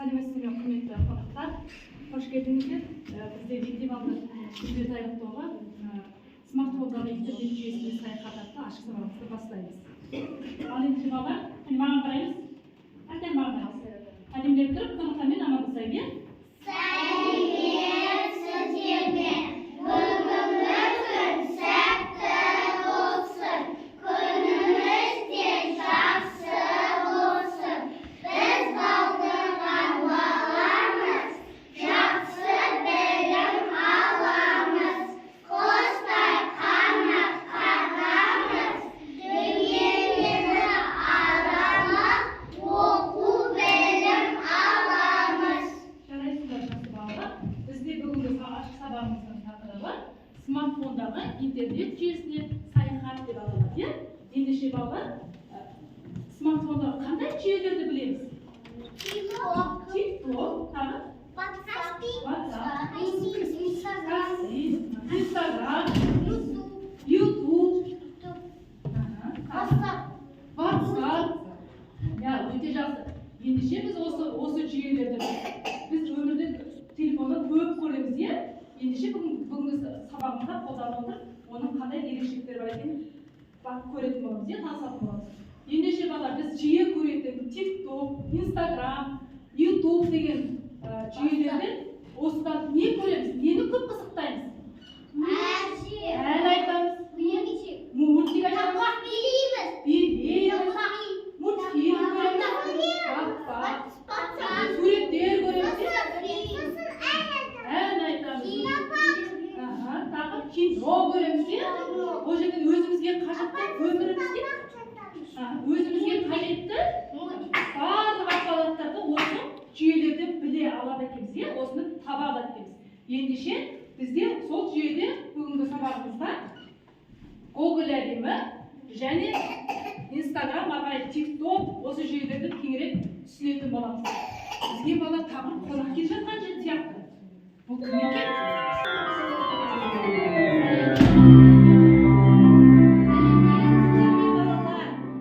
сәлеметсіздер ме құрметті қонақтар, қош келдіңіздер. Бізде мектеп алды күндер таяқтауға смартфондағы интернет жүйесіне саяхат атты ашық сабағымызды бастаймыз. Ал енді балалар, маған қараймыз. Маған қараймыз. Әдемілеп тұрып, қонақтармен амандасайық. Сәлеметсіздерме, бүгінгі күн сәтті болсын, күніміз де жақсы болсын. Біз балдырған баламыз, жақсы білім аламыз, қостай қанат қағамыз, дүниені арамыз, оқу білім аламыз. Жарайсыздар жақсы балалар. Бізде бүгінгі ашық сабағымыздың тақырыбы смартфондағы интернет жүйесіне саяхат деп аталады. Ендеше балалар, смартфондағы қандай жүйелерді білеміз? TikTok, тағы? WhatsApp, Instagram, YouTube, WhatsApp. Өте жақсы. Ендеше біз осы жүйелерді біз өмірде телефонды көп көреміз, ендеше бүгінгі сабағымызда қолданып отырып, оның қандай ерекшеліктері бар екенін көретін боламыз, танысатын боламыз. Ендеше балалар, біз жиі көретін TikTok, Instagram, YouTube деген жүйелерден осыдан не көреміз, нені көп қызықтаймыз? Ән айтамыз, мультик айтамыз, мультфильм көреміз, суреттер көреміз, ән айтамыз, тағы кино көреміз. Ол жерден өзімізге қажетті өмірімізге қажетті барлық ақпараттарды осы жүйелерден біле алады екенбіз, осыны таба алады екенбіз. Ендеше бізде сол жүйеде бүгінгі сабағымызда Google әлемі және Instagram, TikTok осы жүйелерді кеңірек түсінетін боламыз. Бізге бала тағы қонақ келе жатқан жер сияқты. Бұл кім екен?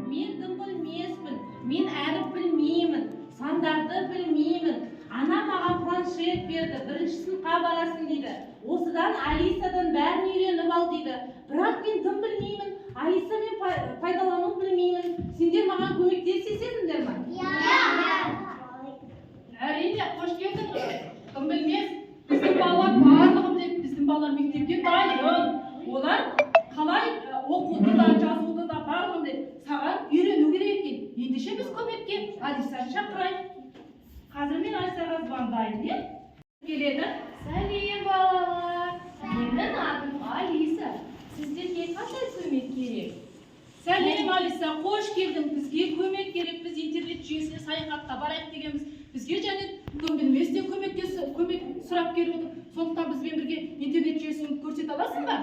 Мен дым білмеспін, мен әріп білмеймін, сандарды білмеймін. Ана маған планшет берді, бірінші сыныпқа барасың дейді. Осыдан Алисадан бәрін үйреніп ал дейді. Бірақ мен дым білмеймін, Алисамен пайдалану білмеймін. Сендер маған көмектесесіңдер ме? Әрине, қош келдіңіз. Кім білмес, біздің бала барлығын біледі, біздің бала мектепке дайын. Олар қалай оқуды да, жазуды да барлығын біледі. Саған үйрену керек екен. Ендеше біз көмекке Алисаны шақырайық. Қазір мен Алисаға звондайын, келеді. Сәлем балалар. Менің атым Алиса. Сіздерге қандай көмек керек? Сәлем Алиса, қош келдің. Бізге көмек керек. Біз интернет жүйесіне саяхатқа барайық дегенбіз. Бізге және кім білместе көмек сұрап келіп отыр. Сондықтан бізбен бірге интернет жүйесін көрсете аласың ба?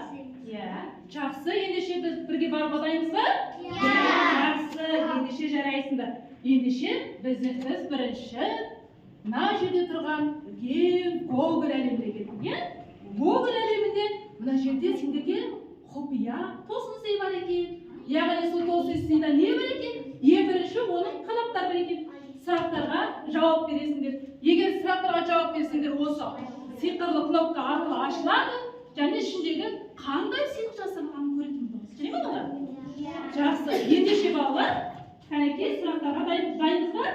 Жақсы, ендеше біз бірге барып алайынбыз ба? Жақсы, ендеше жарайсыңдар. Ендеше біз бірінші мына жерде тұрған үлкен Google әлеміне келдік. Google әлемінде мына жерде сендерге құпия тосын сый бар екен. Яғни сол тосын сыйда не бар екен? Ең бірінші оның талаптары бар екен. Сұрақтарға жауап бересіңдер. Егер сұрақтарға жауап берсеңдер, осы сиқырлы кнопка арқылы ашылады, және ішіндегі қандай сыйлық жасалғанын көретін боламыз. Және ме балалар? Жақсы. Ендеше балалар, кәнекей сұрақтарға дайынбыз ба?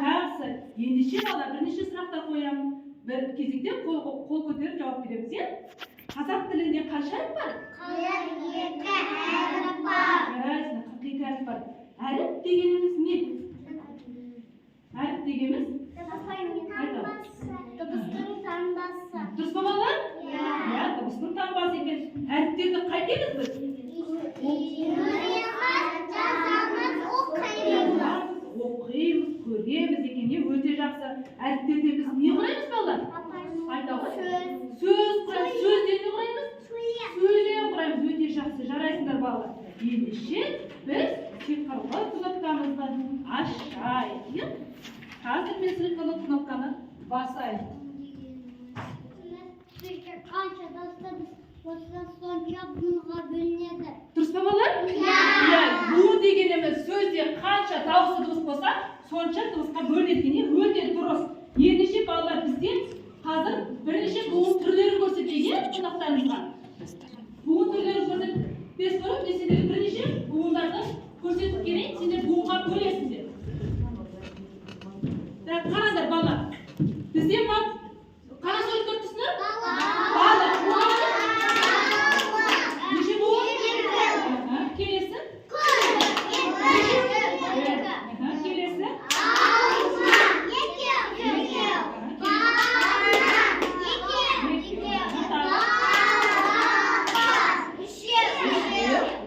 Жақсы. Ендеше балалар, бірнеше сұрақтар қоямын. Бір кезекте қол көтеріп жауап береміз. Қазақ тілінде қанша әріп бар? 42 әріп бар. 42 әріп бар. Әріп дегеніміз не? Әріп дегеніміз? Дыбыстың таңбасы. Дұрыс па балалар? Дыбыстың таңбасы екен. Әріптерді қайтеміз біз? Жазамыз, оқимыз. Оқимыз, көреміз екен. Өте жақсы. Әріптерде біз не құраймыз балалар? Сөз құраймыз. Сөзден не құраймыз? Сөйлем құраймыз. Өте жақсы. Жарайсыңдар балалар. Ендеше біз сиқырлы кнопкамызды ашайық. Қазір мен сиқырлы кнопканы басайын. Қанша дауыстарымыз болса, сонша бұға бөлінеді. Дұрыс па балалар? Бұл дегеніміз сөзде қанша дауысы дыбыс болса, сонша дыбысқа бөлінеді. Өте дұрыс. сізге қазір бірнеше буын түрлерін көрсетейін қонақтарымызға. Буын түрлерін көрсетпес бұрын мен сендерге бірнеше буындарды көрсетіп келейін, сендер буынға бөлесіңдер. Қараңдар балалар, бізде қара сурет көріп тұрсыңдар? Бала. Неше буын? Келесі? Келесі?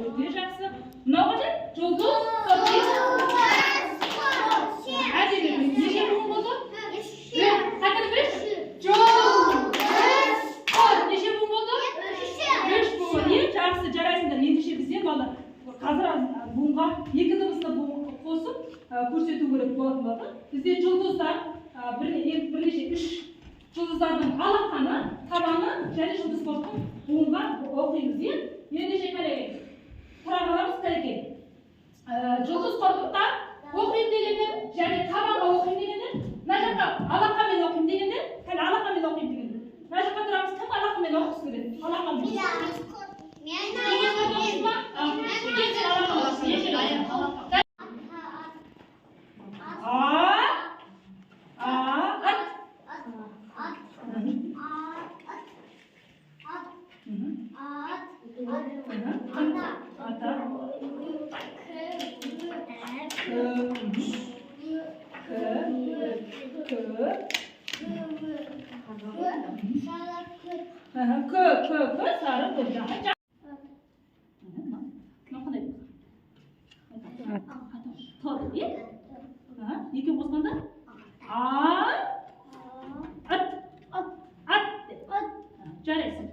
Өте жақсы. Мынау қандай? Жұлдыз? Әдемі. Неше буын болды? Қайтарып берші. Неше буын болды? 3 буын. Жақсы, жарайсыңдар. Ендеше бізде балалар қазір буынға 2 дыбысты буын қосып көрсету керек болатын болды. Бізде жұлдыздар бірнеше 3 жұлдыздардың алақаны, табаны және жұлдыз қосып буынға оқимыз. Ендеше қайреке. Тұра қаламыз қайреке. Жұлдыз қорқыттар оқимын дегендер және табанға оқимын дегендер, мына жаққа алақанмен оқимын дегендер, кәне алақанмен оқимын дегендер. Мына жаққа тұрамыз, кім алақанмен оқығысы келеді? Алақанмен. Sarı kocaman. Екі қосқанда ат жарайсың.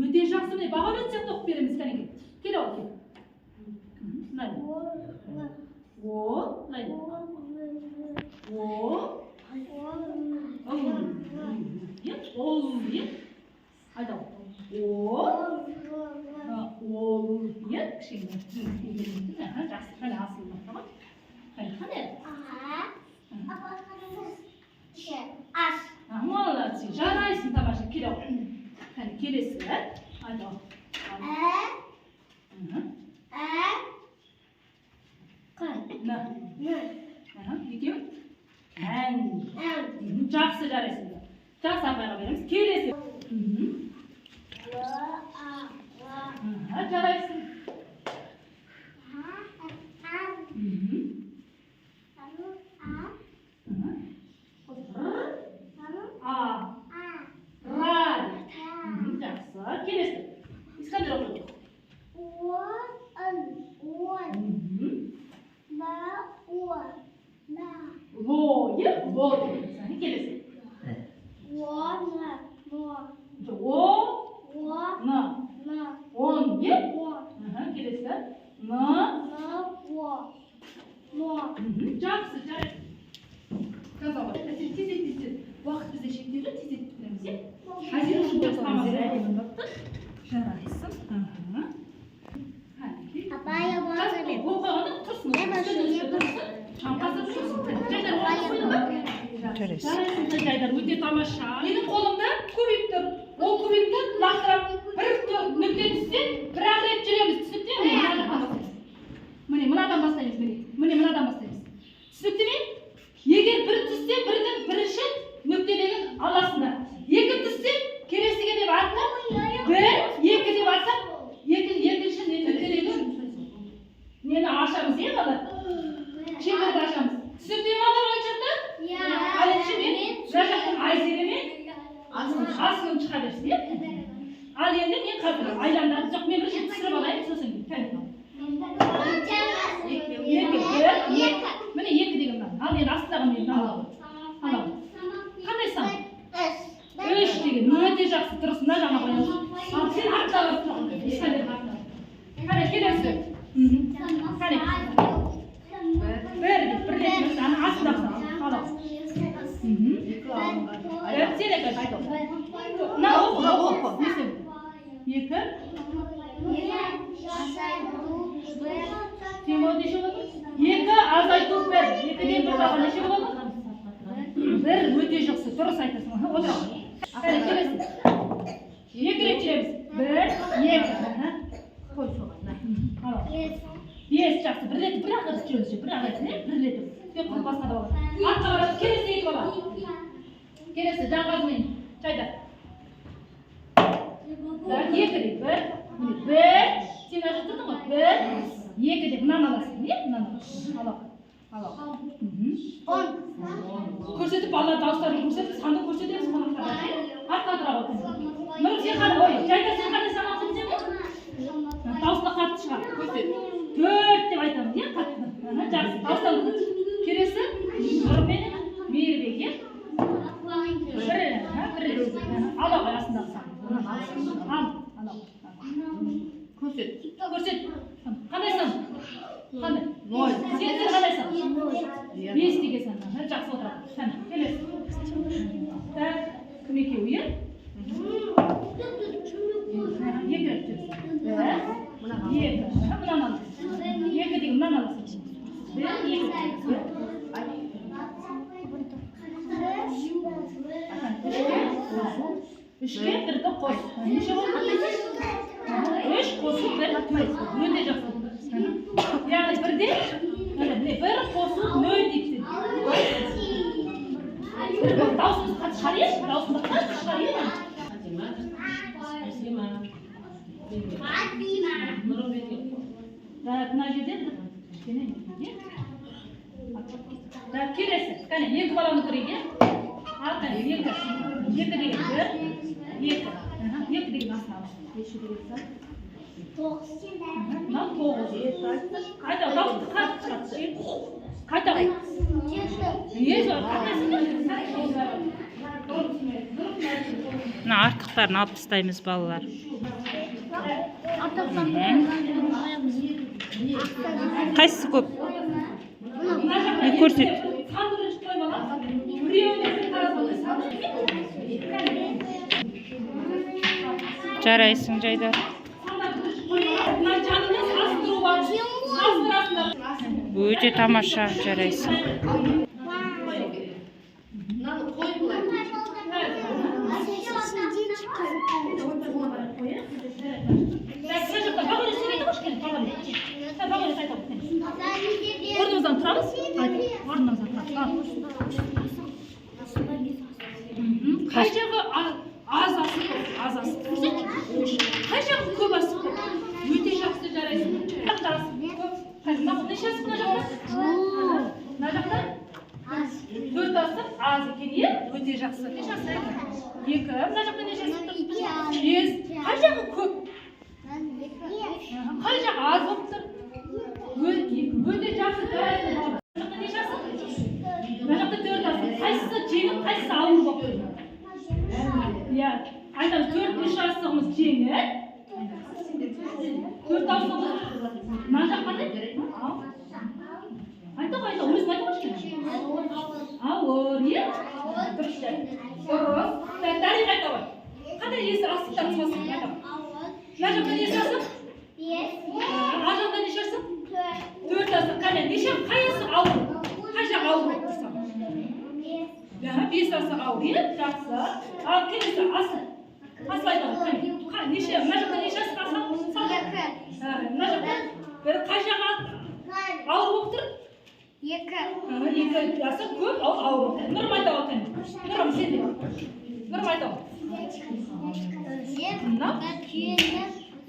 Өте жақсы. Баға өтсек тоқып береміз кәнеке. Келе ол кел. Айда. Кішкене. Жақсы. Қане асылма. Тамам? Қане? Молодцы. Жарайсың тамаша. Келе ол. Қане келесі. Айда. Екеуі? Жақсы жарайсыңдар. Жақсы апайға береміз. Келесі. Жарайсың. Жақсы. Келесі. Искандер оқиды. Келесі. Келесі. Жақсы, жарайды. Тез. Уақыт бізде шектеулі, тез бітіреміз. Әзір үшін жасқамыз. Жарайсың. Жарайсың, өте тамаша. Менің қолымда кубик тұр. Ол кубикті лақтырап, бір нүкте түссе, бір-ақ рет жүреміз. Түсінікті ме? Міне, мынадан бастаймыз. Түсінікті ме? Егер бір түссе, бірінші нүктелерін аласыңдар. Екі түссе, келесіге деп аттап, бір, екі деп аттап, екінші нүктелерін нені ашамыз, балалар? Шеңберді ашамыз. Түсінікті ме, балалар, ойыншықты? Ал ендеше мен мына жақтың айзеремен асылын шыға берсін. Ал енді мен қазір айландарды жоқ, мен бірінші түсіріп алайын, сосын міне екі деген бар. Ал енді астыдағы мен аламын. Қандай сан? 3 деген өте жақсы. Дұрыс, мына жағына қоямыз. Ал сен артта барып тұрған. Қане келесі. Қане. Бір рет астыдағы сан. Аламыз. Сен екі қайда. Мына оқы. Екі. Сен ол неше отыр? Екі азайту бір. Екі екіден бір жаға неше болады? Бір, өте жақсы, дұрыс айтасың. Отыра. Келесі. Екі рет жүреміз. Бір, екі. Қой соған. Бес, жақсы. Bir рет жүреміз. Bir рет. Тек қыз басқа да болады. Артқа барады. Келесі екі бала. Келесі жаңғазымен жайда. Екі рет. Bir. Сен ажы тұрдың ғой? Bir. Екі деп мынаны аласың. Не? Мынаны. Алау. Көрсетіп, балалар дауыстарын көрсетіп, санды көрсетеміз қонақтарға. Артқа тұра ғой. Нұрым сен қандай? Ой, жайда сен қандай сан алсың сен? Дауысына қатты шығар. Көрсет. 4 деп айтамыз, е? Қатты. Жақсы. Дауыстан келесі. Нұрменен мейірбеке. Бір. Алау аясындағы сан. Алау. Көрсет. Қандай сан? Қандай? Сен қандай сан? 5 деген сан. Жақсы отырады. Келесі. Так, кім екеуі, е? Екі рет жүрсің. Екі. Мынаны аласың. Екі деген мынаны аласың. Бір, екі. Үшке бірді қос. Неше болды? Үш қосу бір. Өте жақсы. Яғни бірде бір қосу нөл дейді. Даусымыз қатты шығарайық. Даусымды қатты шығарайық. Мына жерде кішкене келесі. Кәне, екі баланы көрейік, е? Кәне, екі. Екі деген бір, екі. Екі деген астына аласың. Беші деген сан. Мынау 9. Қайта, дауысты қатты шығаршы. Қайта қайт. Мына артықтарын алып тастаймыз балалар. Қайсысы көп? Көрсет. Жарайсың, Жайдар. Өте тамаша, жарайсың. Орнымыздан тұрамыз. Орнымыздан тұрамыз. Қай жағы аз асып, көрсет. Қай жағы көп асып, өте жақсы жарайсың. Неше асып мына жақта? Мына жақта? 4 асып, аз екен, е? Өте жақсы. Неше асып? 2. Мына жақта неше асып? 5. Қай жағы көп? Қай жағы аз болып тұр? Өте жақсы жарайсың. Мына жақта неше асып? Мына жақта 4 асып. Қайсысы жеңіл, қайсысы ауыр болып тұр? Иә, айтамыз 4-3 асығымыз жеңіл. 4 асығымыз мына жақ қандай? Айта, өзін айта қойшы. Ауыр, е? Дұрыс. Дәрі қайта қой. Қандай есі асықтар тұмасын? Мына жақта неше асық? 5. Ар жақта неше асық? 4 асық. Қане, неше? Қай асық ауыр? Қай жақ ауыр болып тұрсам? 5 асық ауыр, е? Жақсы. Ал келесі асық. Асық айта қой. Неше? Мына жақта неше асық асық? Мына жақта бір қай жақ ауыр болып тұр? 2 асық көп, ауыр болып тұр. Нұрым айта қой. Нұрым, сен де. Нұрым айта қой.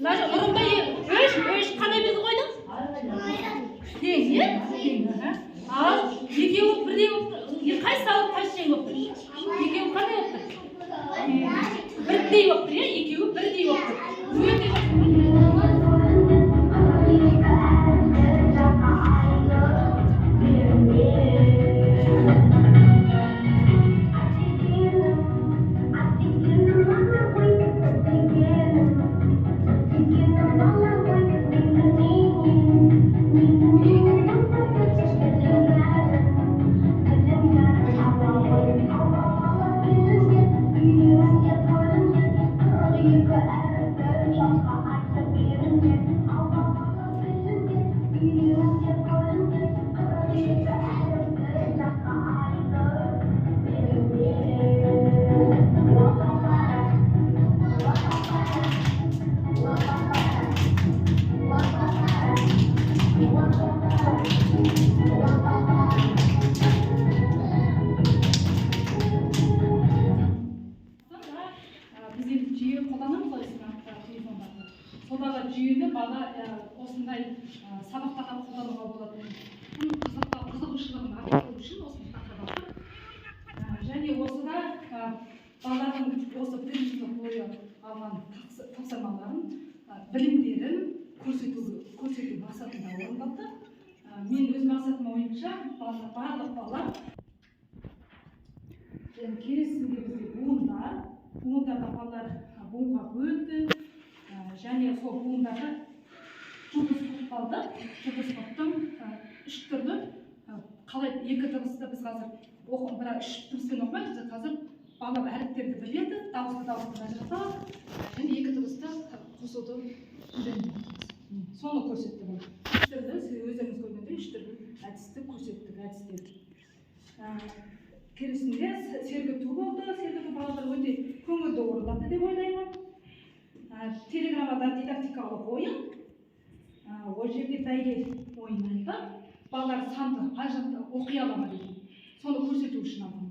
Нұрымда 3 қандай белгі қойдың? Тең, е? Ал екеуі бірдей болып тұр. Қайсы ауыр, қайсы жеңіл болып тұр? Екеуі қандай болып тұр? Бірдей болып тұр, е? Екеуі бірдей болып тұр. Өте тапсырмаларын білімдерін көрсету мақсатында орындалды. Мен өз мақсатым бойынша барлық балалар келесінде бізде буындарда балалар буынға бөлді және сол буындарды жұлдыз топталды. Жұлдыз топтың үш түрлі қалай екі дыбысты біз қазір бірақ үш дыбыспен оқымаймыз. Қазір балалар әріптерді біледі, дауысты ажыратады және екі дыбысты қосуды үйренеді. Соны көрсетті бұл. Үш түрлі, сіз өздеріңіз көргендей үш түрлі әдісті көрсеттік, әдістерді. Келесінде сергіту болды. Сергіту балалар өте көңілді орындады деп ойлаймын. Телеграммада дидактикалық ойын. Ол жерде бәйге ойнайды. Балалар санды ажыратып оқи ала ма деген. Соны көрсету үшін алдым.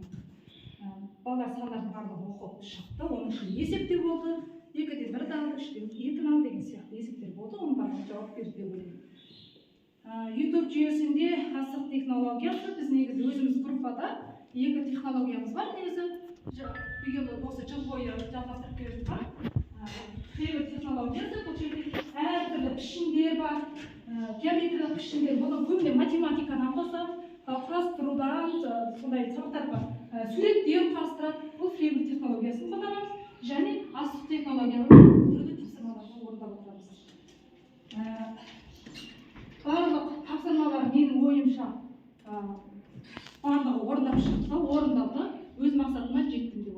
Балалар сандардың барлығын оқып шықты. Оның үшін есептер болды. 2-ден 1 ал, 3-ден 2 ал деген сияқты есептер болды. Оның барлығына жауап берді деп ойлаймын. YouTube жүйесінде асық технологиясы біз негізі өзіміз группада екі технологиямыз бар негізі. Бүгін осы жыл бойы жалғастырып келе жатқан Фейвер технологиясы. Бұл жерде әртүрлі пішіндер бар, геометриялық пішіндер. Бұны көбіне математикадан қосып, құрастырудан сондай сабақтар бар. Суреттер құрастырады. Бұл Фейвер технологиясын қолданамыз. Және асық технологияны түрлі тапсырмаларды орындап отырамыз. Барлық тапсырмалар менің ойымша барлығы орындап шықты, орындалды. Өз мақсатыма жеттім.